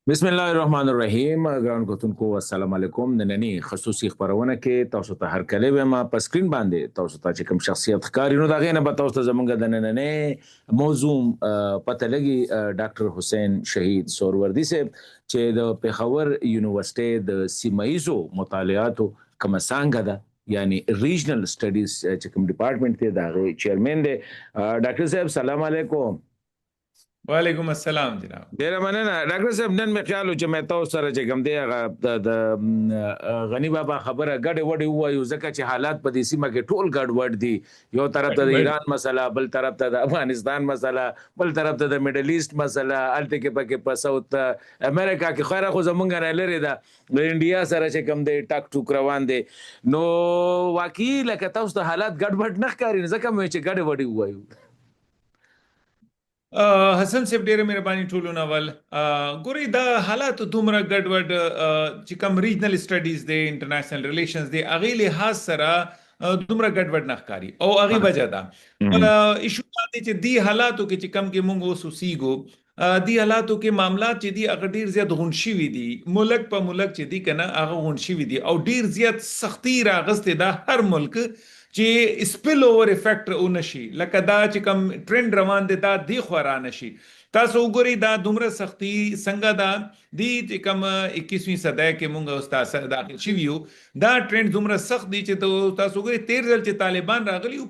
بسم الله الرحمن الرحیم ګران کتونکو السلام علیکم. نننی خصوصي خبرونه کې تاسو ته هر کله ما په سکرین باندې تاسو ته چې کوم شخصیت ښکاری نو دا غینه به تاسو ته زمونږ د نننې موضوع پته لګي ډاکټر حسین شهید سوروردی صاحب چې د پیښور یونیورسيټي د سیمایزو مطالعاتو کوم څنګه ده یعنی ریجنل سټډیز چې کوم ډپارټمنټ دی دا غي چیرمن دی. ډاکټر صاحب سلام علیکم. وعلیکم السلام جناب. ډیر مننه ډاکټر صاحب. نن مې خیال و چې مې تاسو سره چې کوم دی هغه د غنی بابا خبره ګډه وډه وایو ځکه چې حالات په دې سیمه کې ټول ګډ وډ دي. یو طرف ته د ایران مسله، بل طرف ته د افغانستان مسله، بل طرف ته د میډل ایست مسله، الته کې پکې په ساوث امریکا کې خیره خو زمونږ نه لري ده د انډیا سره چې کوم دی ټاک ټوک روان دي. نو واقعي لکه تاسو ته حالات ګډ وډ نه ښکاري ځکه مې چې ګډه وډه وایو. حسن صاحب ډیره مهرباني ټولو ناول ګوري دا حالات دومره ګډوډ چې کوم ریجنل سټډیز دی انټرنیشنل ریلیشنز دی اغه لحاظ سره دومره ګډوډ نه ښکاری او اغه وجه ده ایشو باندې چې دی حالاتو کې چې کم کې مونږ وسوسیګو دی حالاتو کې معاملات چې دی اغه ډیر زیات غونشي وي دي ملک په ملک چې دی کنه اغه غونشي وي دي او ډیر زیات سختی راغسته ده هر ملک چې سپیل اوور افیکټ اونشي لکه دا چې کوم ټرند روان دي دا دی خورا نشي. تاسو وګورئ دا دومره سختی څنګه دا دی چې کوم 21ویں صدۍ کې مونږ استاد داخل شي ویو دا ټرند دومره سخت دی چې تاسو وګورئ 13 ځل چې طالبان راغلي او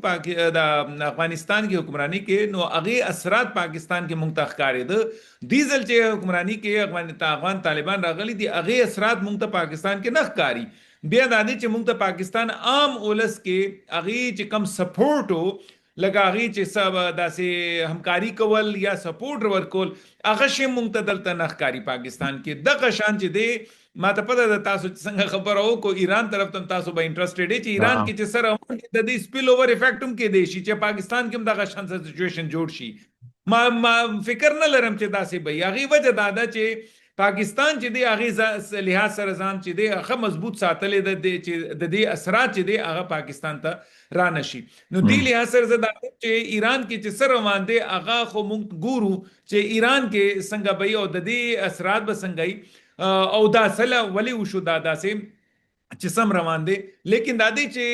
د افغانستان کې حکمرانی کې نو هغه اثرات پاکستان کې مونږ ته ښکارې ده. دی ځل چې حکمرانی کې افغان طالبان راغلي دي هغه اثرات مونږ ته پاکستان کې نه ښکاری. بیا د دې چې موږ ته پاکستان عام اولس کې اغي چې کم سپورټو لګاغي چې سب داسې همکاري کول یا سپورټ ورکول هغه شی موږ ته دلته نخکاری پاکستان کې دغه شان چې دی ما ته پته ده تاسو څنګه خبر او کو ایران طرف ته تاسو به انټرېسټډ دي چې ایران کې چې سره د دې سپیل اوور افیکټ هم کې دی شي چې پاکستان کې هم دغه شان سچويشن جوړ شي. ما فکر نه لرم چې داسې به هغه وجه دا ده چې پاکستان چې دی هغه لحاظ سره ځان چې دی هغه مضبوط ساتلې د دې اثرات چې دی هغه پاکستان ته را نشي. نو دی لحاظ سره زه دا چې ایران کې چې سره روان دی هغه خو موږ ګورو چې ایران کې څنګه به او د دې اثرات به څنګه او دا سله ولی وشو دا داسې چې سم روان دي. لیکن دا دی چې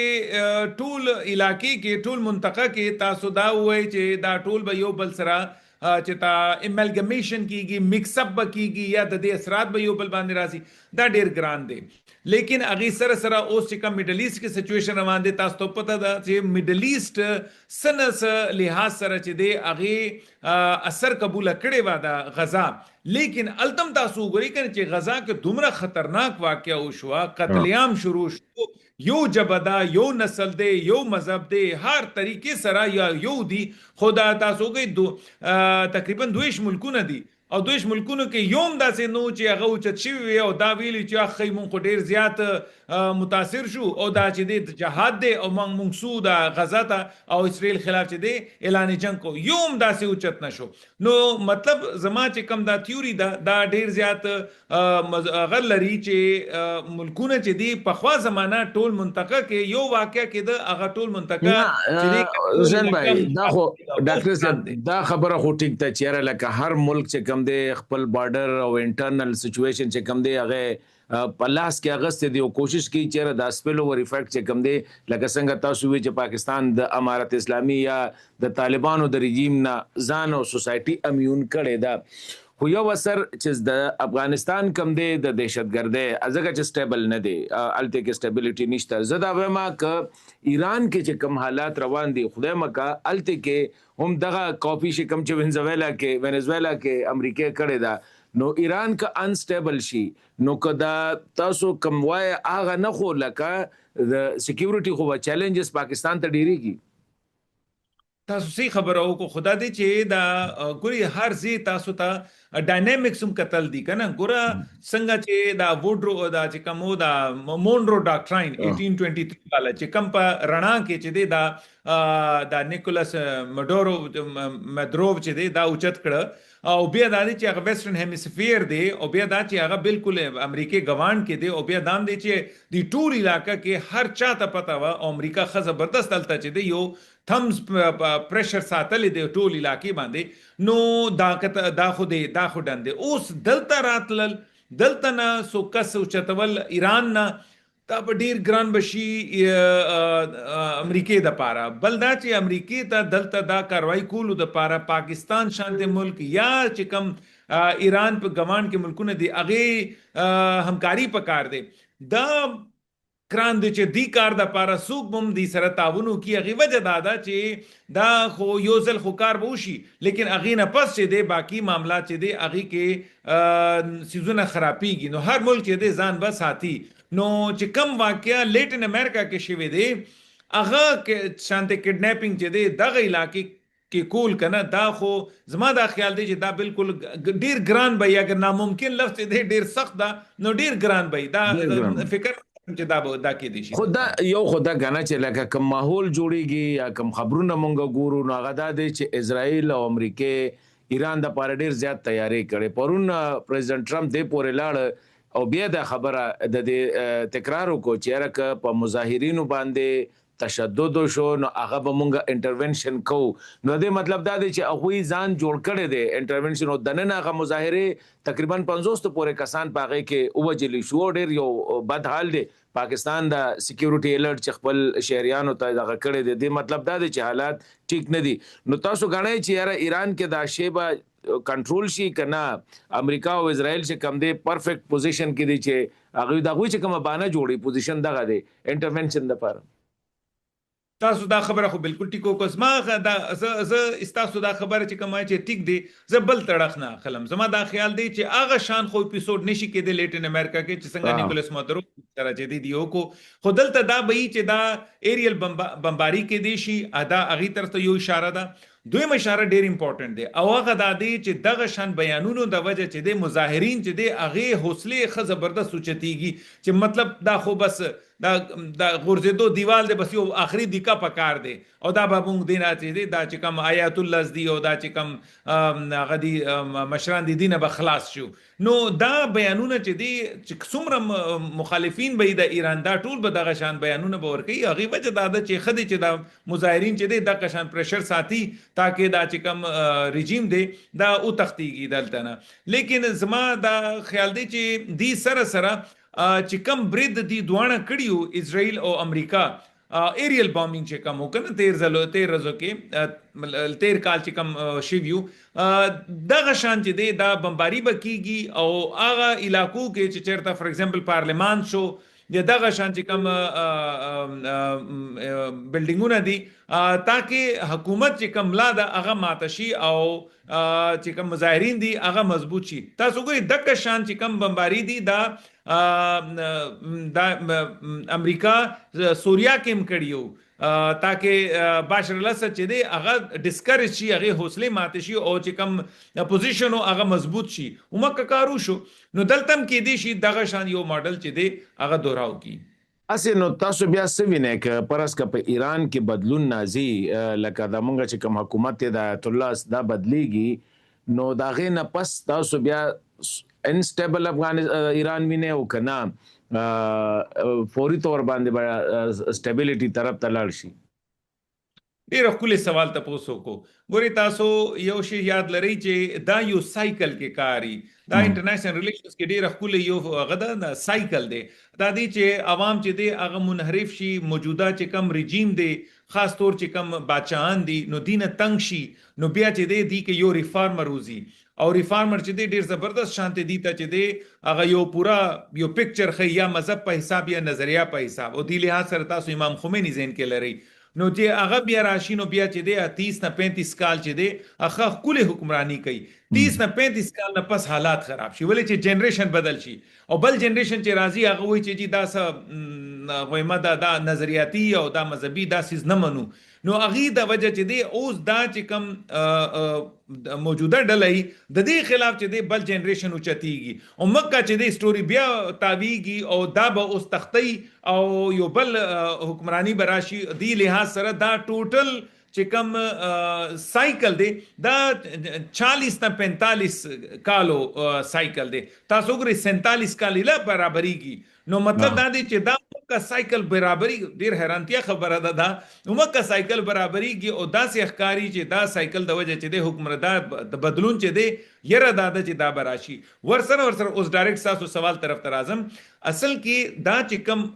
ټول علاقې کې ټول منطقه کې تاسو دا وایي چې دا ټول به یو بل سره چې تا املګمیشن کیږي مکس اپ کیږي یا د دې اثرات به یو بل باندې راځي دا ډیر ګران دي. لیکن اغه سره سره اوس چې کوم میډل ایست کې سچويشن روان دي تاسو ته پته ده چې میډل ایست سنس لحاظ سره چې دی اغه اثر قبول کړي و دا غزا. لیکن التم تاسو وګورئ چې غزا کې دومره خطرناک واقعا وشو قتل عام شروع شو یو جبدا یو نسل دی یو مذهب دی هر طریقې سره یا یو دی خدا تاسو کې تقریبا 2 ملکونه دي او 2 ملکونو کې یوم داسې نو چې هغه چت شي وي او دا ویلي چې اخی مونږ ډیر زیات متاثر شو او دا چې د جهاد دی او مونږ سو د غزا ته او اسرائیل خلاف چې دی اعلان جنگ کو یوم داسې اوچت نشو. نو مطلب زما چې کم دا تیوري دا ډیر زیات غل لري چې ملکونه چې دی په خوا زمانہ ټول منطقه کې یو واقع کې د هغه ټول منطقه چې زين بھائی دا خو ډاکټر صاحب دا خبره خو ټیک ته چیرې لکه هر ملک چې کم دی خپل بارډر او انټرنل سچويشن چې کم دی هغه پلاس کې اغست دی او کوشش کوي چې دا سپیل اوور افیکټ چې کم دی لکه څنګه تاسو وی چې پاکستان د امارت اسلامي یا د طالبانو د رژیم نه ځان او سوسايټي امیون کړي دا. خو یو اثر چې د افغانستان کم دی د دهشتګردۍ ازګه چې سټیبل نه دی الته کې سټیبلیټي نشته. زدا وما ک ایران کې چې کم حالات روان دي خدای مکا الته کې هم دغه کاپی شي کم چې وینزویلا کې امریکا کړي دا نو ایران کا انسټیبل شي نو کدا تاسو کم وای هغه نه خو لکه د سکیورټي خو چیلنجز پاکستان ته ډیری کی تاسو سي خبرو کو خدا دې چې دا ګوري هر زی تاسو ته ډاینامیکس هم قتل دي کنه ګوره څنګه چې دا ووډرو دا چې کومو دا مونرو ډاکټراین 1823 والا چې کوم په رڼا کې چې دی دا نیکولاس مدروف چې دی دا اوچت کړه او بیا دا چې هغه ویسټرن هیمسفیر دی او بیا دا چې هغه بالکل امریکای ګوان کې دی او بیا دام دی چې د ټول علاقې کې هر چاته پتا و امریکا خ زبردست دلته چې دی یو تھمز پریشر ساتل دی ټول علاقې باندې نو دا خو ډنده اوس دلته راتلل دلته نه سو کس چتول ایران نه دا په ډیر ګران بشي امریکای د پاره بل دا چې امریکای ته دلته دا کاروایی کولو د پاره پاکستان شانته ملک یا چې کم ایران په ګوان کې ملکونه دي هغه همکاري پکار دي دا کران دي چې دی کار د پاره سوق بم دي سره تعاونو کی هغه وجه دا چې دا خو یو ځل خو کار وشي لیکن هغه نه پس چې دي باقی معاملات چې دي هغه کې سيزونه خرابيږي نو هر ملک چې دي ځان بس ساتي نو چې کم واقعیا لیټن امریکا کې شوی دی هغه کې شانته کډنیپینګ چې دی دغه علاقې کې کول کنه دا خو زما دا خیال دی چې دا بالکل ډیر ګران بای اگر ناممکن لفظ دی ډیر سخت دا نو ډیر ګران بای دا فکر چې دا کې دي شي خدا یو خدا غنا چې لکه کوم ماحول جوړیږي یا کوم خبرونه مونږ ګورو نو هغه دا دی چې اسرائیل او امریکا ایران د پاره ډیر زیات تیاری کړي پرون پریزیدنت ټرمپ دې پورې لاړ او بیا د خبره د تکرار وکړو چې راک په مظاهرینو باندې تشدد شو نو هغه به مونږه انټرونشن کو نو دې مطلب دا دی چې هغه ځان جوړ کړي دي انټرونشن او دنه هغه مظاهره تقریبا 50 پورې کسان پاغه کې اوجلی شو ډیر یو بد حال دی پاکستان دا سکیورټي الرټ چې خپل شهريانو ته دغه کړي دي مطلب دا دی چې حالات ټیک نه دي نو تاسو غواړئ چې یاره ایران کې دا شی به کنټرول شي کنه امریکا او اسرائیل چې کم دي پرفیکټ پوزیشن کې دي چې هغه دغه چې کومه بانه جوړي پوزیشن دغه دي انټرونشن لپاره تاسو دا خبره خو بالکل ټیکو کوس ما دا ز استاسو دا خبره چې کومه چې ټیک دی ز بل تړخ نه خلم زما دا خیال دی چې اغه شان خو اپیسوډ نشي کېدل لیټن امریکا کې چې څنګه نیکولس مادورو سره چې دی یو کو خو دلته دا به چې دا ایریل بمباری کې دی شي ادا اغي طرف ته یو اشاره ده دویم اشاره ډیر امپورټنت دی او هغه دا دی چې دغه شان بیانونو د وجه چې د مظاهرین چې دی هغه حوصله خ زبردست سوچتيږي چې مطلب دا خو بس دا غورځېدو دیوال دی بس یو اخري دیکا پکار دی او دا به مونږ دینه چې دی دا چې کوم آیات الله دی او دا چې کوم غدي مشران دي دینه به خلاص شو نو دا بیانونه چې دی چې څومره مخالفین به د ایران دا ټول به دغه شان بیانونه به ورکي هغه وجه دا چې خدي چې دا مظاهرین چې دی د قشان پريشر ساتي تاکي دا چې کوم رژیم دی دا او تختیږي دلته نه لیکن زما دا خیال دی چې دی سره چې کم برید دی دوانه کړیو اسرائیل او امریکا ایریل بامبینګ چې کوم وکنه 13 ورځو کې 13 کال چې کوم شیویو دغه شان چې دی دا بمباری بکیږي او هغه علاقو کې چې چیرته فور ایگزامپل پارلیمان شو دغه شان چې کوم بلډینګونه دي تاکي حکومت چې کوم لا د هغه ماتشي او چې کوم مظاهرین دي هغه مضبوط شي تاسو ګورئ دغه شان چې کوم بمباری دي دا امریکا سوریا کې هم کړیو تاکي بشار الاسد چې دی هغه ډیسکریج شي هغه حوصله مات شي او چې کوم اپوزیشن هغه مضبوط شي ومکه کارو شو نو دلتم کې دی شي دغه شان یو ماډل چې دی هغه دوراو کی اسه نو تاسو بیا سوینه ک پرس ک په ایران کې بدلون نازي لکه د مونږ چې کوم حکومت د آیت الله دا بدليږي نو دا غي نه پس تاسو بیا انسټیبل ایران وینه او کنا فوري تور باندې سټیبিলিټي طرف ته لاړ شي ډیر خپل سوال تاسو کو ګوري تاسو یو شی یاد لرئ چې دا یو سایکل کې کاری دا انټرنیشنل ریلیشنز کې ډیر خپل یو غدا سایکل دی دا دی چې عوام چې دی هغه منحرف شي موجوده چې کم رژیم دی خاص طور چې کم بادشاہان دي نو دینه تنگ شي نو بیا چې دی کې یو ریفارمر وزي او ریفارمر چې دی ډیر زبردست شانته دي ته چې دی هغه یو پورا یو پکچر خي یا مذهب په حساب یا نظریه په حساب او دی له سره تاسو امام خمینی زین کې لري نو چې هغه بیا راشي نو بیا چې دی 30 نه 35 کال چې دی هغه خپل حکمرانی کوي 30 نه 35 کال نه پس حالات خراب شي ولې چې جنریشن بدل شي او بل جنریشن چې راځي هغه وایي چې دا څه غوېمه دا نظریاتي او دا مذهبي دا سیز نه منو نو اغي د وجه چې دی اوس دا چې کم موجوده ډلې د دې خلاف چې دی بل جنریشن اوچتيږي او مکه چې دی سټوري بیا تاویږي او دا به اوس تختی او یو بل حکمرانی براشي دی لحاظ سره دا ټوټل چې کم سایکل دی دا 40 نه 45 کالو سایکل دی تاسو ګورئ 47 کال له برابرېږي نو مطلب دا دی چې دا کا سایکل برابرۍ ډیر حیرانتیا خبره ده دا عموما سایکل برابرۍ او داسې ښکاری چې دا سایکل د وجه چې د حکومت د بدلون چې دی یره دا د چې دا براشي ورسره اوس ډایرکټ تاسو سوال طرف ته راځم اصل کې دا چې کم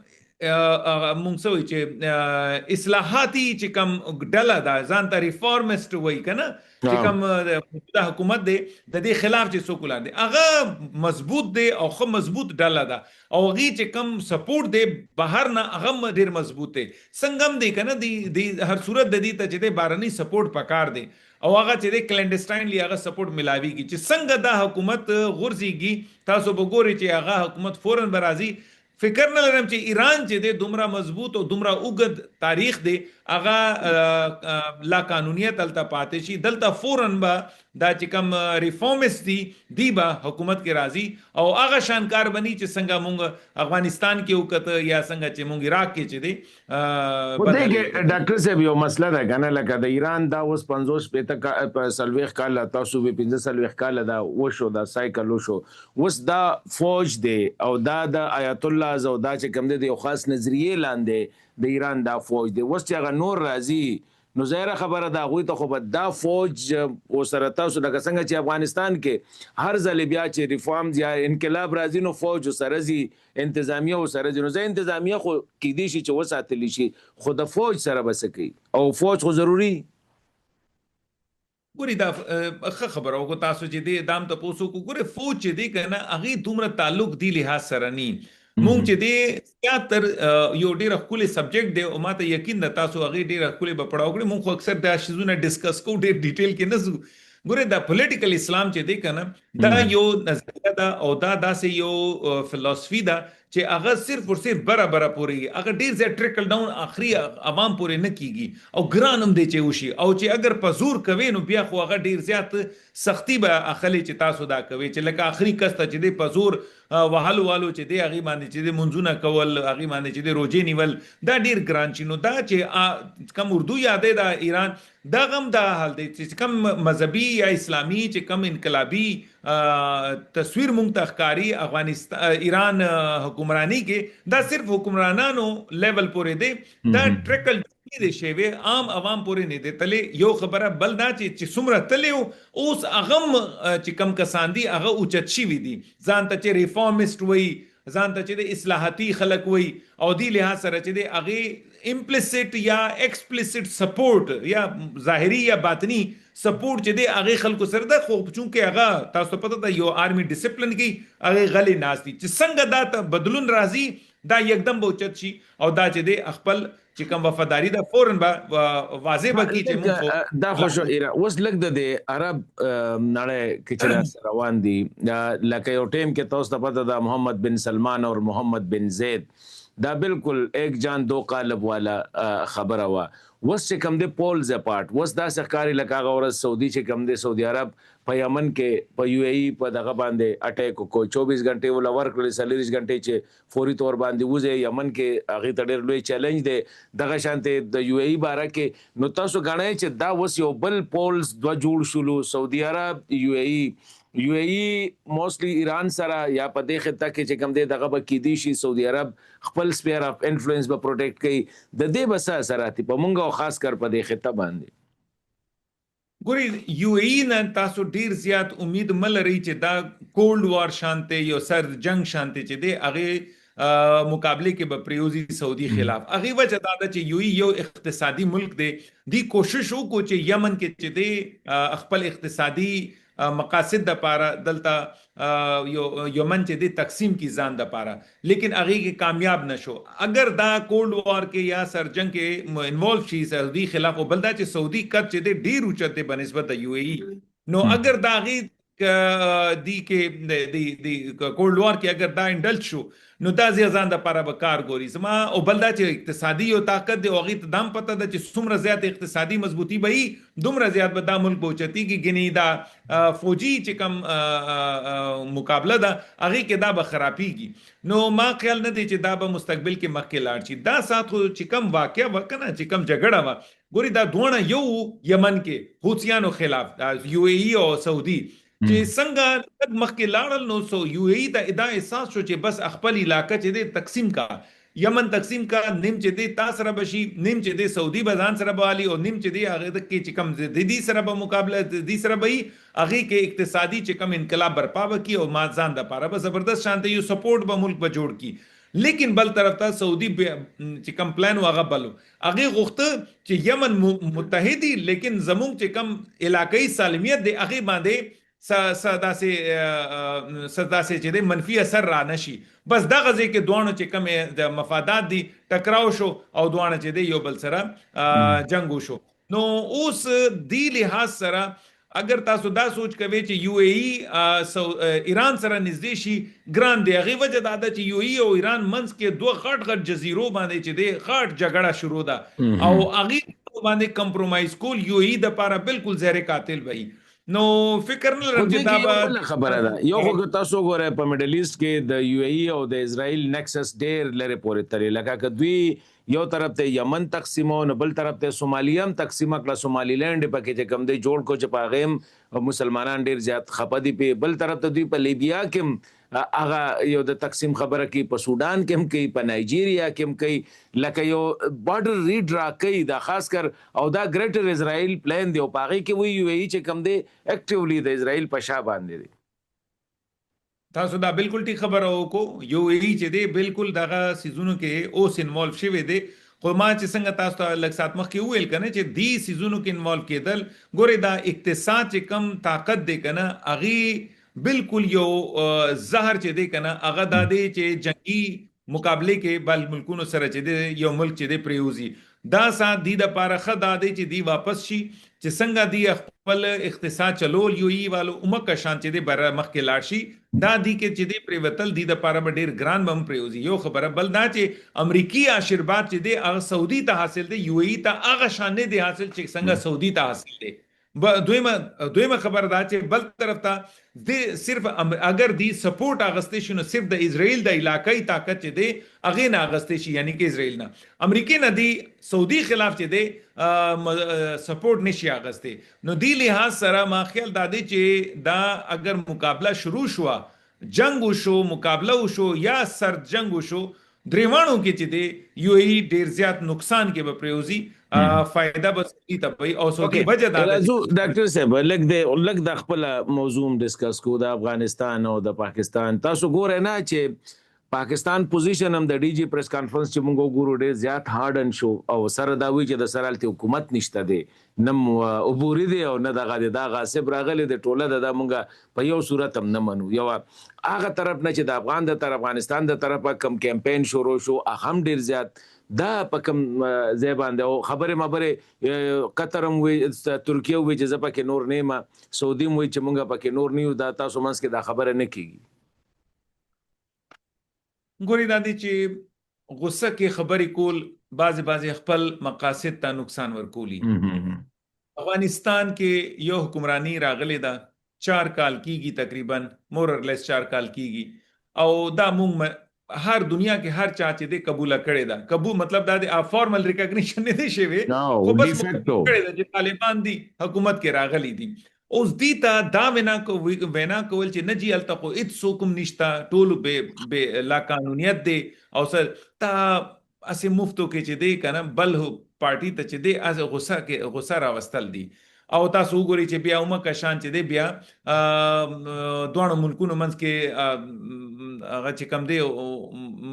مونږ سوي چې اصلاحاتي چې کم ډله ده ځان ته ریفارمست وایي کنه چې کم د حکومت دی د دې خلاف چې څوک ولاړ دي هغه مضبوط دی او خو مضبوط ډله ده او هغه چې کم سپورټ دی بهر نه هغه ډیر مضبوط دی څنګه هم دی کنه دی هر صورت د دې ته چې د بارني سپورټ پکار دی او هغه چې د کلینډسټاینلی هغه سپورټ ملاويږي چې څنګه دا حکومت غورځيږي تاسو وګورئ چې هغه حکومت فورن برازي فکر نه لرم چې ایران چې د دومره مضبوط او دومره اوږد تاریخ دی هغه لا قانونیت دلته پاتې شي دلته فورن به دا چې کوم ریفارمست دی به حکومت کې راځي او هغه شانکار بني چې څنګه مونږ افغانستان کې وکړه یا څنګه چې مونږ عراق کې چې دی ودې ډاکټر صاحب یو مسله ده کنه لکه د ایران دا اوس 50 په سلويخ کال تاسو به 15 سلويخ کال دا وشو دا سایکل وشو اوس دا فوج دی او دا د آیت الله زودا چې کوم دی یو خاص نظریه لاندې د ایران دا فوج دی اوس چې هغه نور راځي نو ظاهره خبره دا غوي ته خو به دا فوج او سره تاسو لکه څنګه چې افغانستان کې هر ځل بیا چې ریفارم یا انقلاب راځي نو فوج سره زی انتظامیه او سره نو زه انتظامیه خو کې دي شي چې وساتلی شي خو د فوج سره بسکی او فوج خو ضروری ګوري دا خبره او تاسو چې د دام ته پوسو کو ګوره فوج چې دی کنه هغه دومره تعلق دی لحاظ سره ني مونږ چې دی تر یو ډیر خپل سبجیکټ دی او ماته یقین ده تاسو هغه ډیر خپل به پړاو کړی مونږ اکثر دا شیزونه ډیسکس کو ډیر ډیټیل کې نه ګوره دا پولیټیکل اسلام چې دی کنه دا یو نظریه ده او دا داسې یو فلسفي ده چې هغه صرف او صرف برابر پوری هغه ډیر زیات ټریکل ډاون اخري عوام پورې نه کیږي او ګرانم دی چې وشي او چې اگر پزور کوي نو بیا خو هغه ډیر زیات سختی به اخلي چې تاسو دا کوي چې لکه اخري کسته چې دی پزور وهلو والو چې دی هغه باندې چې دی منځونه کول هغه باندې چې دی روزي نیول دا ډیر ګران چینو دا چې کم اردو یادې دا ایران دا غم دا حال دی چې کم مذهبي یا اسلامي چې کم انقلابي تصویر مونږ ته ښکاری افغانستان ایران حکمرانی کې دا صرف حکمرانانو لیول پورې دی دا ټریکل دی شوی عام عوام پورې نه دی تلې یو خبره بل دا چې څومره تلې اوس اغم چې کم کسان دي هغه اوچت شي وي دي ځان ته چې ریفارمست وي ځان ته چې د اصلاحاتي خلک وي او دی لحاظ سره چې دی هغه امپلیسټ یا ایکسپلیسټ سپورټ یا ظاهري یا باطنی سپورټ چې دی هغه خلکو سره ده خو چونکه هغه تاسو پته ده یو آرمي ډیسپلین کې هغه غلي ناشتي چې څنګه دا بدلون راځي دا یکدم بوچت شي او دا چې دی خپل چې کوم وفاداری ده فورن به واضح بکی چې مونږ دا خوشو اوس لګ د عرب نړۍ کې چې روان دي لکه یو ټیم کې تاسو ته پته ده محمد بن سلمان اور محمد بن زید دا بالکل ایک جان دو قالب والا خبره وا وس چې کم دی پولز اپارټ وس دا سرکاري لکه غورز سعودي چې کم دی سعودي عرب په یمن کې په یو ای په دغه باندې اٹیک کو 24 غنټه ولا ورکړل 40 غنټه چې فوري تور باندې وځي یمن کې هغه ته ډېر لوی چیلنج دی دغه شانته د یو ای باره کې نو تاسو غواړئ چې دا وس یو بل پولز دو جوړ شلو سعودي عرب یو ای موستلی ایران سره یا په دې خطه کې چې کوم دی دغه به کې دي شي سعودي عرب خپل سپیر اف انفلوئنس به پروټیکټ کوي د دې بس اثرات په مونږ او خاص کر په دې خطه باندې ګوري یو ای نه تاسو ډیر زیات امید ملري چې دا کولډ وار شانته یو سرد جنگ شانته چې دی هغه مقابله کې به پریوزي سعودي خلاف هغه وجه دا چې یو ای یو اقتصادي ملک دی کوشش وکړو چې یمن کې چې دی خپل اقتصادي مقاصد د پاره دلته یمن چې دی تقسیم کی ځان د پاره لیکن هغه کې کامیاب نشو اگر دا کولډ وار کې یا سر جنگ کې انوالو شي سعودي خلاف او بلدا چې سعودي کټ چې دی ډیر اوچته بنسبت د یو ای نو اگر دا غي دی کې دی کولډ وار کې اگر دا انډل شو نو دا ځان د پاره به کار ګوري سما او بلدا چې اقتصادي او طاقت دی او غي ته دام پته ده چې څومره زیات اقتصادي مضبوطی به دومره زیات به د ملک بوچتی کې غنی دا فوجي چې کم مقابله ده هغه کې دا به خرابيږي نو ما خیال نه دی چې دا به مستقبل کې مخکې لاړ شي دا ساتو چې کم واقعیا وکنه چې کم جګړه وا ګوري دا دوه یو یمن کې حوثیانو خلاف یو ای او سعودي چې څنګه مخکې لاړل نو سو یو ای دا احساس شو چې بس خپل علاقې چې د تقسیم کا یمن تقسیم کا نیم چې دی تا سره بشي نیم چې دی سعودي بزان سره بوالي او نیم چې دی هغه د کې چې کم د دې سره به مقابله د دې سره به هغه کې اقتصادي چې کم انقلاب برپا وکي او ما ځان د پاره به زبردست شانته یو سپورټ به ملک به جوړ کی لیکن بل طرف ته سعودي چې کم پلان واغه بلو هغه غوښته چې یمن متحدي لیکن زمونږ چې کم علاقائی سالمیت دی هغه باندې سداسه چې د منفي اثر را نشي بس دغه ځکه دوانو چې کم د مفادات دي ټکراو شو او دوانو چې د یو بل سره جنگ شو نو اوس دی لحاظ سره اگر تاسو دا سوچ کوي چې یو ای ایران سره نږدې شي ګران دی هغه وجه دا ده چې یو ای او ایران منځ کې دوه غټ جزیرو باندې چې د غټ جګړه شروع ده او هغه باندې کمپرمایز کول یو ای د لپاره بالکل زهر قاتل وي نو فکر نه لرم چې دا به خبره ده یو خو تاسو ګوره په میډل ایست کې د یو ای او د اسرائیل نیکسس ډیر لري پورې ترې لکه کدوی یو طرف ته یمن تقسیمو نه بل طرف ته سومالیا هم تقسیمه کړه سومالی لینډ پکې چې کم دی جوړ کو چې پاغیم مسلمانان ډیر زیات خپدي په بل طرف ته دوی په لیبیا کې هغه یو د تقسیم خبره کې په سودان کې هم کوي په نایجیریا کې هم کوي لکه یو بارډر ریډ را کوي دا خاص کر او دا ګریټر اسرائیل پلان دی او پاغي کې وی یو ای چې کم دی اکټیولی د اسرائیل په شا باندې دی تاسو دا بالکل ټیک خبره وکړو یو ای چې دی بالکل دغه سيزونو کې اوس انوالو شوی دی خو ما چې څنګه تاسو ته لږ سات مخکې ویل کنه چې دی سيزونو کې انوالو کېدل ګوره دا اقتصاد چې کم طاقت دی کنه اغي بالکل یو زهر چې دی کنه هغه د دې چې جنگي مقابله کې بل ملکونو سره چې دی یو ملک چې دی پریوزي دا سات دی د پاره خدا دی چې دی واپس شي چې څنګه دی خپل اقتصاد چلول یو ای والو عمر شان چې دی بر مخ کې لاړ شي دا دی کې چې دی پریوتل دی د پاره ډیر ګران بم پریوزي یو خبره بل دا چې امریکای آشیرباد چې دی هغه سعودي ته حاصل دی یو ای ته هغه شان دی حاصل چې څنګه سعودي ته حاصل دی دویمه خبر دا چې بل طرف ته د صرف اگر دی سپورټ اغستې شنو صرف د اسرائیل د علاقائی طاقت چې دی اغه نه اغستې شي یعنی کې اسرائیل نه امریکای نه دی سعودي خلاف چې دی سپورټ نشي اغستې نو دی لحاظ سره ما خیال دا دی چې دا اگر مقابله شروع شو جنگ وشو مقابله وشو یا سر جنگ وشو دریوانو کې چې دی یو ای ډیر زیات نقصان کې به پریوزي فائدہ بس کی تپي او سو کې وجه دا ډاکټر صاحب لګ د خپل موضوع ډیسکس کو د افغانستان او د پاکستان تاسو ګورئ نه چې پاکستان پوزیشن هم د ډي جی پریس کانفرنس چې موږ ګورو ډیر زیات هارد ان شو او سره دا وی چې د سرالتي حکومت نشته دی نم عبوري دی او نه دغه دا غاصب راغلي د ټوله د موږ په یو صورت هم نه منو یو هغه طرف نه چې د افغان د طرف افغانستان د طرفه کم کمپاین شروع شو هم ډیر زیات دا په کوم ځای باندې او خبره قطر هم وي ترکیه وي چې زپکه نور نه ما سعودي وي چې مونږه پکې نور نه یو دا تاسو منځ کې دا خبره نه کیږي ګوري دا دي چې غصه کې خبرې کول بعضی خپل مقاصد ته نقصان ورکولي افغانستان کې یو حکمرانی راغلی دا 4 کال کیږي تقریبا مور اور لیس 4 کال کیږي او دا مونږ هر دنیا کې هر چا چې دې قبول کړي دا قبول مطلب دا د فارمل ریکګنیشن نه دي شوی خو بس کړي دا چې طالبان دي حکومت کې راغلي دي اوس دي تا دا وینا کول چې نجی التقو ات سوکم نشتا ټول به لا قانونیت دی او سر تا اسه مفتو کې چې دی کنه بل پارټي ته چې دی از غصه راوستل دي او تاسو وګورئ چې بیا عمر کا شان چې دی بیا دوه ملکونو منځ کې هغه چې کم دی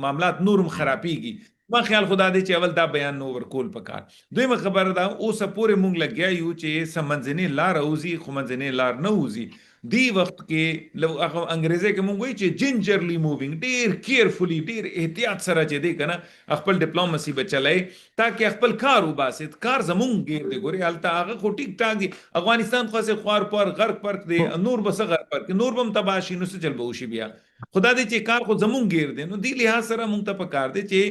معاملات نورم خرابيږي ما خیال خدا دې چې اول دا بیان نو ورکول پکار دویمه خبر دا اوس پورې مونږ لګیا یو چې سمنځنی لار اوزي خو منځنی لار نه اوزي دی وخت کې لو انګریزي کې مونږ وایي چې جنجرلی مووینګ ډیر کیرفولي ډیر احتیاط سره چې دی کنه خپل ډیپلوماسي بچلای تاکي خپل کار وباسط کار زمونږ غیر دی ګوري حالت هغه خو ټیک ټاک دی افغانستان خو سه خوار پر غرق پر دی نور بس غرق پر نور بم تباشي نو څه چل بوشي بیا خدا دې چې کار خو زمونږ غیر دی نو دی لحاظ سره مونږ ته پکار دی چې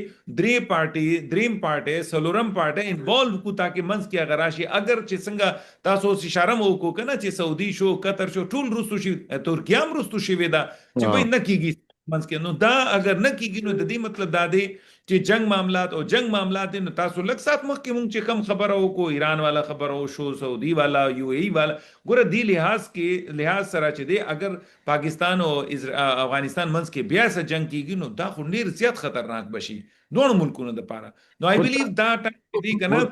دریم پارټي سلورم پارټي انوالو کو تاکي منځ کې غراشي اگر چې څنګه تاسو اشاره مو کو کنه چې سعودي شو قطر شو ټول روسو شي ترکیه هم روسو شي ودا چې به نه کیږي منځ کې نو دا اگر نه کیږي نو د دې مطلب دا دی چې جنگ معاملات نو تاسو لږ سات مخکې مونږ چې کم خبره وکړو ایران والا خبره وشو سعودي والا یو ای والا ګوره دی لحاظ سره چې دی اگر پاکستان او افغانستان منځ کې بیا سره جنگ کیږي نو دا خو ډیر زیات خطرناک بشي دوه ملکونو لپاره نو آی بیلیو دا ټایم دی کنه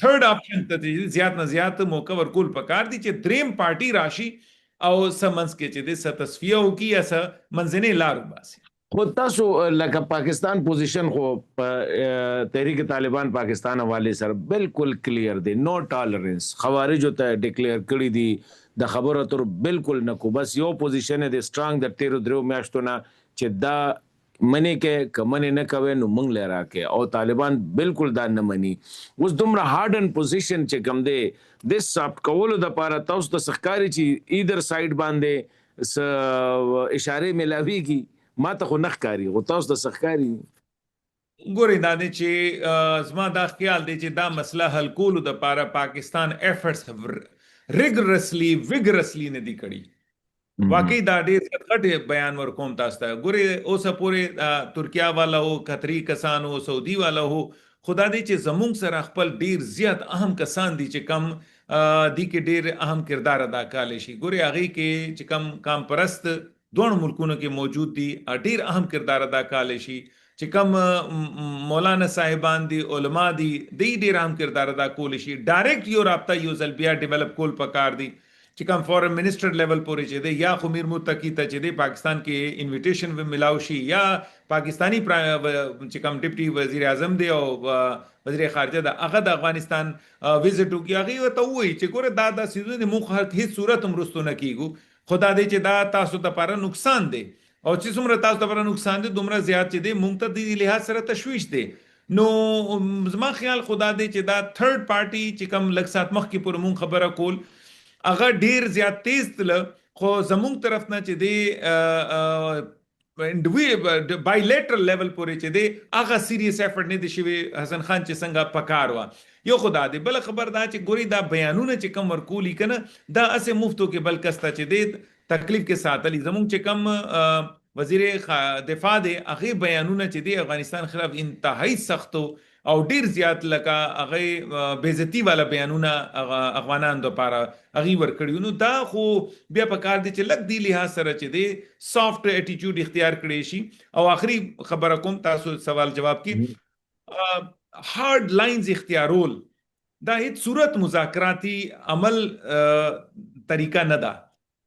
تھرد آپشن ته زیات نه زیات موقع ورکول پکار دي چې دریم پارټي راشي او سمنس کې چې د ستصفیه او کی اس منځنی لار وباسي خو تاسو لکه پاکستان پوزیشن خو تحریک طالبان پاکستان حواله سره بالکل کلیر دی نو ټالرنس خوارج ته ډیکلیئر کړی دي د خبرو تر بالکل نه کو بس یو پوزیشن دی سترونګ د 13 درو میاشتونه چې دا منی کې کمنه نه کوي نو مونږ لرا کې او طالبان بالکل دا نه مني اوس دومره هارډن پوزیشن چې کم دی د سافټ کولو د پاره تاسو ته سخکاري چې ایدر سایډ باندې اشاره ملاويږي ما ته خو نخکاری او تاسو د سخکاری ګورې دا دی چې زما دا خیال دی چې دا مسله حل کولو د پاره پاکستان ایفرټس ویګرسلی نه دی کړی واقعي دا ډېر غټ بیان ورکوم تاسو ته ګورې اوسه پورې ترکیه والا هو قطري کسان هو سعودي والا هو خدا دې چې زمونږ سره خپل ډېر زیات اهم کسان دي چې کم دی کې ډېر اهم کردار ادا کولی شي ګورې هغې کې چې کم کام پرست دوه ملکونو کې موجود دي ډېر اهم کردار ادا کولی شي چې کم مولانا صاحبان دي علما دي ډېر اهم کردار ادا کولی شي ډایرکټ یو رابطه یو ځل بیا ډیولپ کول پکار دي چې کوم فورن منسٹر لیول پورې چې دی یا خو میر متقی ته چې دی پاکستان کې انویټیشن و ملاو شي یا پاکستانی چې کوم ډیپټي وزیر اعظم دی او وزیر خارجه د هغه د افغانستان وزټ وکړي هغه ته وایي چې ګوره دا سیزونه موږ هیڅ صورت هم رستو نه کیږو خدا دې چې دا تاسو ته لپاره نقصان دی او چې څومره تاسو ته لپاره نقصان دی دومره زیات چې دی موږ ته د لحاظ سره تشویش دی نو زما خیال خدا دې چې دا تھرد پارټي چې کوم لږ سات مخکې پر مونږ خبره کول هغه ډیر زیات تیز تل خو زموږ طرف نه چې دی بایلیټرل لیول پورې چې دی هغه سیریس ایفورت نه دی شوی حسن خان چې څنګه پکار وا یو خدا دی بل خبر دا چې ګوري دا بیانونه چې کم ورکولی کنه دا اسه مفتو کې بل کستا چې دی تکلیف کې ساتلی زموږ چې کم وزیر دفاع دی هغه بیانونه چې دی افغانستان خلاف انتهایی سختو او ډیر زیات لکه هغه بیزتی والا بیانونه افغانان د لپاره هغه ورکړي نو دا خو بیا په کار دي چې لګ دی لحاظ سره چې دی سافټ اټیټیوډ اختیار کړي شي او آخري خبره کوم تاسو سوال جواب کې هارد لاینز اختیارول دا هیڅ صورت مذاکراتی عمل طریقه نه ده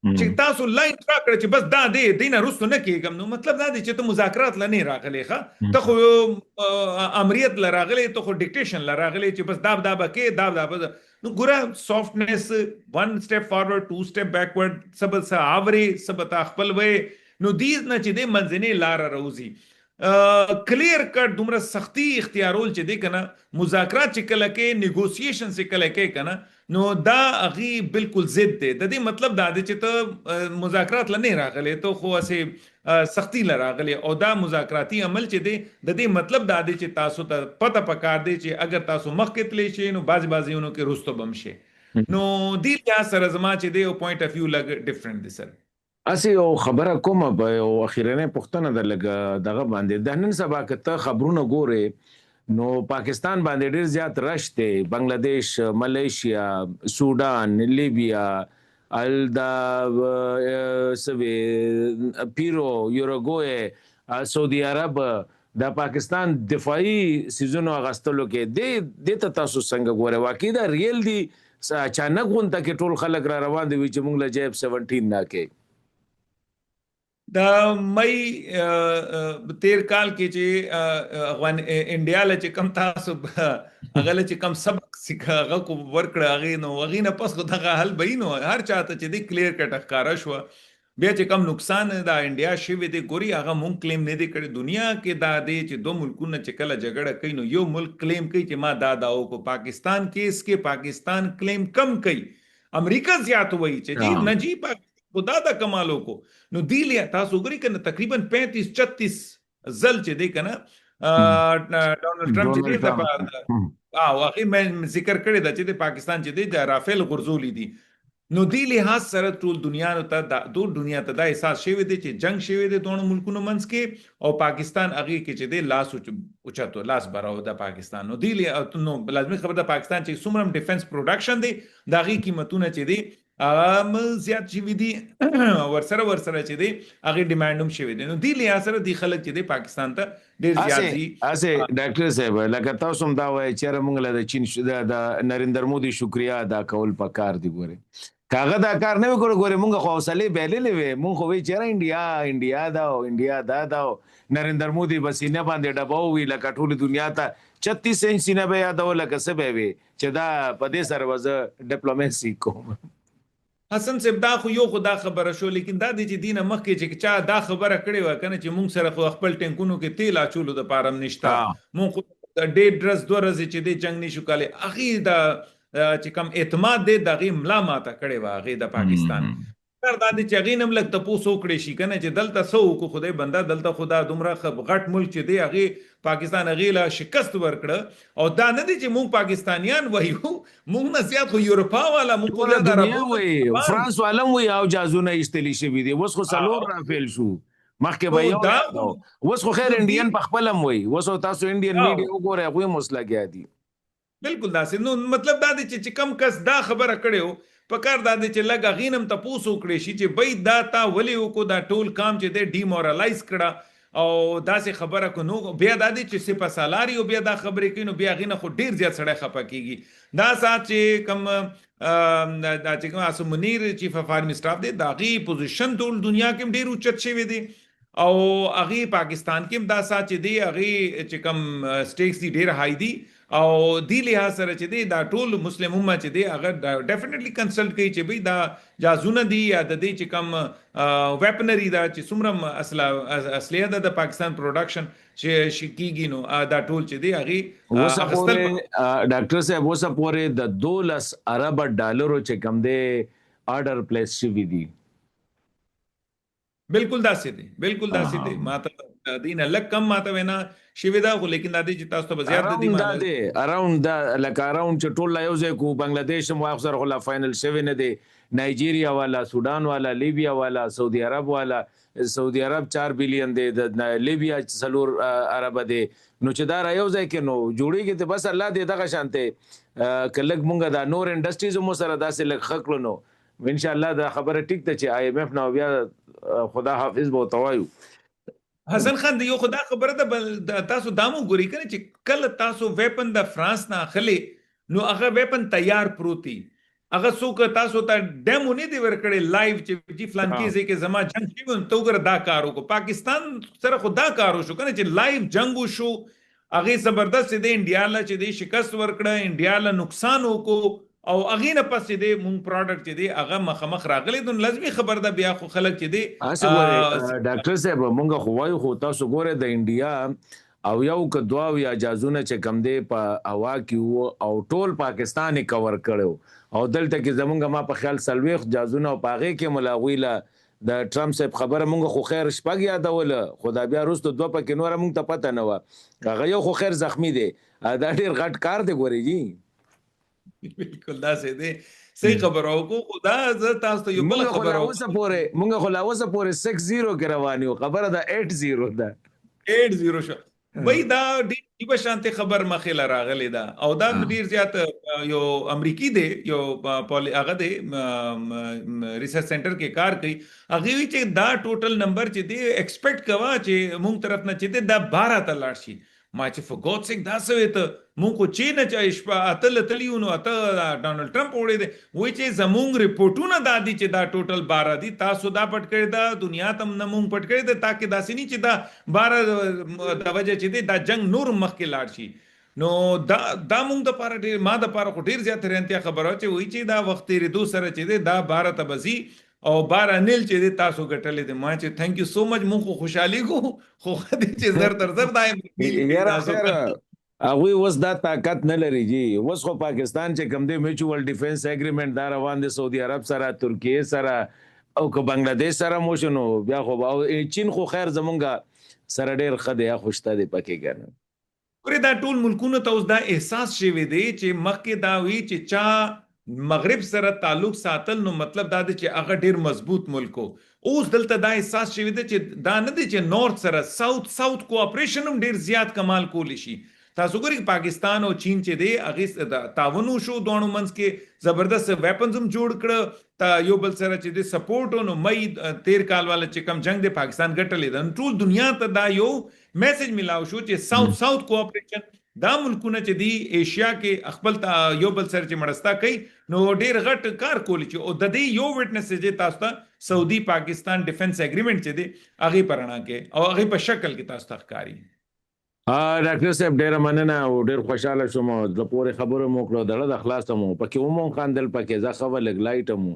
چې تاسو لاین ترا کړی چې بس دا دی دینه رسو نه کېږم نو مطلب دا دی چې ته مذاکرات لنی راغلی ښه ته خو امریت لراغلی ته خو ډیکټیشن لراغلی چې بس دا بکې دا نو ګوره سافټنس 1 سټپ فارورډ 2 سټپ بیکورډ سب آوري سب تا خپل وې نو دې نه چې دې منځنی لار راوځي کلیر کټ دومره سختی اختیارول چې دی کنه مذاکرات چې کله کې نیګوسییشن چې کله کې کنه نو دا اغي بالکل ضد دی د دې مطلب دا دی چې ته مذاکرات لنی راغلی ته خو اسه سختی لراغلی او دا مذاکراتی عمل چې دی د دې مطلب دا دی چې تاسو ته پته پکار دی چې اگر تاسو مخکې تللی شئ نو بعضیونو کې رستو بم شي نو دې لحاظ سره زما چې دی او پوینټ اف ویو لګ ډیفرنٹ دی سر اسی او خبره کوم په او اخیرنه پښتنه د لګ دغه باندې د نن سبا کته خبرونه ګوره نو پاکستان باندې ډیر زیات رشته بنگلاديش ملائیشیا سودان لیبیا الدا سوي پیرو یوروګوئے سعودي عرب د پاکستان دفاعي سيزونو اغستلو کې د تاسو څنګه ګوره واقعي دا ریل دي اچانک غونډه کې ټول خلک را روان دي چې موږ له جیب 17 نه کې دا مې تیر کال کې چې انډیا له چې کم تاسو هغه له چې کم سبق سیکه هغه کو ورکړه هغه نو هغه نه پس دغه حل بینو هر چاته چې دی کلیر کټ ښکارا شو بیا چې کم نقصان دا انډیا شوی دی ګوري هغه مونږ کلیم نه دی کړی دنیا کې دا دی چې دوه ملکونه چې کله جګړه کوي نو یو ملک کلیم کوي چې ما دا او کو پاکستان کې اس کې پاکستان کلیم کم کوي امریکا زیات وایي چې جی نجیب خدا دا کمالو کو نو دی لیا تاسو ګوري کنه تقریبا 35 36 زل چې دی کنه ډونالد ټرمپ چې دی ته او اخی مې ذکر کړی دا چې د پاکستان چې دی د رافیل غرزولی دي نو دی لحاظ سره ټول دنیا ته دا احساس شوی دی چې جنگ شوی دی دوه ملکونو منځ کې او پاکستان هغه کې چې دی لاس اوچتو لاس براو د پاکستان نو دی لازمي خبر د پاکستان چې څومره ډیفنس پروډکشن دی دا غي قیمتونه چې دی زیات شوی دي ورسره چې دی هغه ډیماند هم شوی دی نو دی لحاظ سره دی خلک چې دی پاکستان ته ډیر زیات دي ډاکټر صاحب لکه تاسو هم دا وایي چې موږ له چین د نریندر مودي شکریا ادا کول پکار دی ګوره کاغه دا کار نه وکړو ګوره مونږ خو حوصله بیللې وې مونږ خو وی چیرې انډیا دا نریندر مودي بسینه باندې ډباو وی لکه ټول دنیا ته 36 انچ سینه به یاد ولکه څه به وی چې دا په دې سره وځه ډیپلوماسي کوم حسن صاحب دا خو یو خدا خبره شو لیکن دا د دینه مخکې چې چا دا خبره کړې و کنه چې مونږ سره خو خپل ټینکونو کې تیل اچولو د پارم نشتا مونږ ډېر درس دوه ورځې چې د جنگ نشو کاله اخی دا چې کم اعتماد دی دغه ملا ماته کړي واغې د پاکستان تر دا چې هغه نم لګ ته پوسو کړي شي کنه چې دلته سو کو خدای بندا دلته خدا دومره غټ ملک چې دی هغه پاکستان هغه لا شکست ورکړه او دا نه دي چې مونږ پاکستانیان وایو مونږ نه زیات خو یورپا والا مونږ د دنیا وایي فرانس والم وایي او جازونه ایستلی شي دي وس خو سلور رافیل شو مخکې به یو وس خو خیر انډین په خپلم وایي وس تاسو انډین میډیا وګورئ هغه مسلګیا دي بالکل داسې نو مطلب دا دی چې کم کس دا خبره کړو په کار دا دی چې لګا غینم تاسو کړی شي چې بای دا تا ولې وکړو دا ټول کام چې دی ډیمورالایز کړه او داسې خبره کو نو بیا دا دی چې سپه سالاری او بیا دا خبرې کینو بیا غینه خو ډیر زیات سړی خپه کیږي دا سات چې کم دا چې کوم اسو منیر چیف اف آرمی سټاف دی دا غي پوزیشن ټول دنیا کې ډیر اوچت شوی دی او هغه پاکستان کې دا سات چې دی هغه چې کم سټیکس دی ډیر هاي دی او دی لحاظ سره چې دی دا ټول مسلم امت چې دی هغه ډیفینیټلی کنسلټ کوي چې بھئی دا جازونه دي یا د دې چې کم ویپنری دا چې څومره اسلحه د پاکستان پروډکشن چې کیږي نو دا ټول چې دی هغه ډاکټر صاحب اوسه پورې د 12 ارب ډالرو چې کم دی آرډر پلیس شوی دی بالکل داسې دی ماته دینه لک کم ماته وینا شوی دا خو لیکن دا دی چې تاسو ته زیات دي معنی اراوند دا لکه اراوند چې ټول یو ځای کو بنگلاديش مو اکثر خلا فائنل شوی نه دی نایجیریا والا سودان والا لیبیا والا سعودي عرب والا سعودي عرب 4 بلین دی د لیبیا سلور عرب دی نو چې دا یو ځای کې نو جوړیږي ته بس الله دې دغه شانته کلک مونږه دا نور انډستریز مو سره داسې لک خکلو نو ان شاء الله دا خبره ټیک ته چې آی ایم ایف نو بیا خدا حافظ بو توایو حسن خان یو خدا خبره ده تاسو دامو ګوري کنه چې کله تاسو ویپن د فرانس نه اخلي نو هغه ویپن تیار پروتي هغه څوک تاسو ته ډیمو نه دی ورکړي لایو چې جی فلان کې چې زما جنگ شي تو ګر دا کارو کو پاکستان سره خدا کارو شو کنه چې لایو جنگ شو هغه زبردست دی انډیا له چې دی شکست ورکړه انډیا له نقصان وکړو او هغه نه پسې دی مونږ پروډکټ دی هغه مخمخ راغلی د لازمي خبر ده بیا خو خلک چې دی ډاکټر صاحب مونږ خو وایو خو تاسو ګوره د انډیا او یو ک دوا یا جازونه چې کم دی په هوا کې او ټول پاکستان کور کړو او دلته کې زمونږ ما په خیال سلويخ جازونه او پاغه کې ملاویله د ټرمپ صاحب خبره مونږ خو خیر شپږ یادول خدا بیا روستو دوه پکې نور مونږ ته پته نه و هغه یو خو خیر زخمی دی دا ډیر غټ کار دی ګوري جی بالکل دا سه دي صحیح خبرو کو خدا ز تاسو ته یو بل خبرو مونږ خو لا اوسه پورې 60 کې روانیو خبره دا 80 ده 80 شو وای دا ډیر په شانته خبر مخه راغلی دا او دا ډیر زیات یو امریکای دی یو هغه دی ریسرچ سنټر کې کار کوي هغه وی چې دا ټوټل نمبر چې دی ایکسپیکټ کوا چې مونږ طرف نه چې دا 12 ته لاړ شي ما چې فور ګاډ سیک دا سوي ته مونږ کو چی نه چای شپه اتلیونو اته ډونالد ټرمپ وړي دي وای چې زمونږ ریپورتونه دادي چې دا ټوټل 12 دي تاسو دا پټ کړی دا دنیا تم نه مونږ پټ کړی دا تاکي داسې نه چې دا 12 د وجه چې دا جنگ نور مخکې لاړ شي نو دا مونږ د پاره ډیر ما د پاره خو ډیر زیات رنتیا خبره چې وای چې دا وخت لري دو سره چې دا 12 ته بزي او 12 نیل چې تاسو ګټلې دي ما چې ثانک یو سو مچ مونږ خوشحالي کو خو دې چې زر تر زر دایم هغه وس دا طاقت نه لري جی وس خو پاکستان چې کوم دی میوچوال ډیفنس اګریمنت دا روان دي سعودي عرب سره ترکیه سره او که بنگلاديش سره موشنو بیا خو چین خو خیر زمونږه سره ډیر خدای خوشته دی پکې ګرنه ورې دا ټول ملکونو ته اوس دا احساس شوی دی چې مخکې دا وی چې چا مغرب سره تعلق ساتل نو مطلب دا دی چې هغه ډیر مضبوط ملک اوس دلته دا احساس شوی دی چې دا نه دی چې نورث سره ساوث کوآپریشن هم ډیر زیات کمال کولی شي تاسو ګورئ پاکستان او چین چې دی هغه تعاون شو دوه منځ کې زبردست ویپنز هم جوړ کړ تا یو بل سره چې د سپورټ نو مې 13 کال والا چې کم جنگ دی پاکستان ګټلې ده ټول دنیا ته دا یو میسج ملاو شو چې ساوث کوآپریشن دا ملکونه چې دی ایشیا کې خپل یو بل سره چې مړستا کوي نو ډیر غټ کار کولی چې او د دې یو وټنس چې تاسو ته سعودي پاکستان ډیفنس اګریمنت چې دی هغه پرانا کې او هغه په شکل کې تاسو ته ښکاری ډاکټر صاحب ډیر مننه او ډیر خوشاله شوم د پوره خبرو مو کړو د خلاص مو پکې ومو خاندل پکې ځا خبر لګ لایټ مو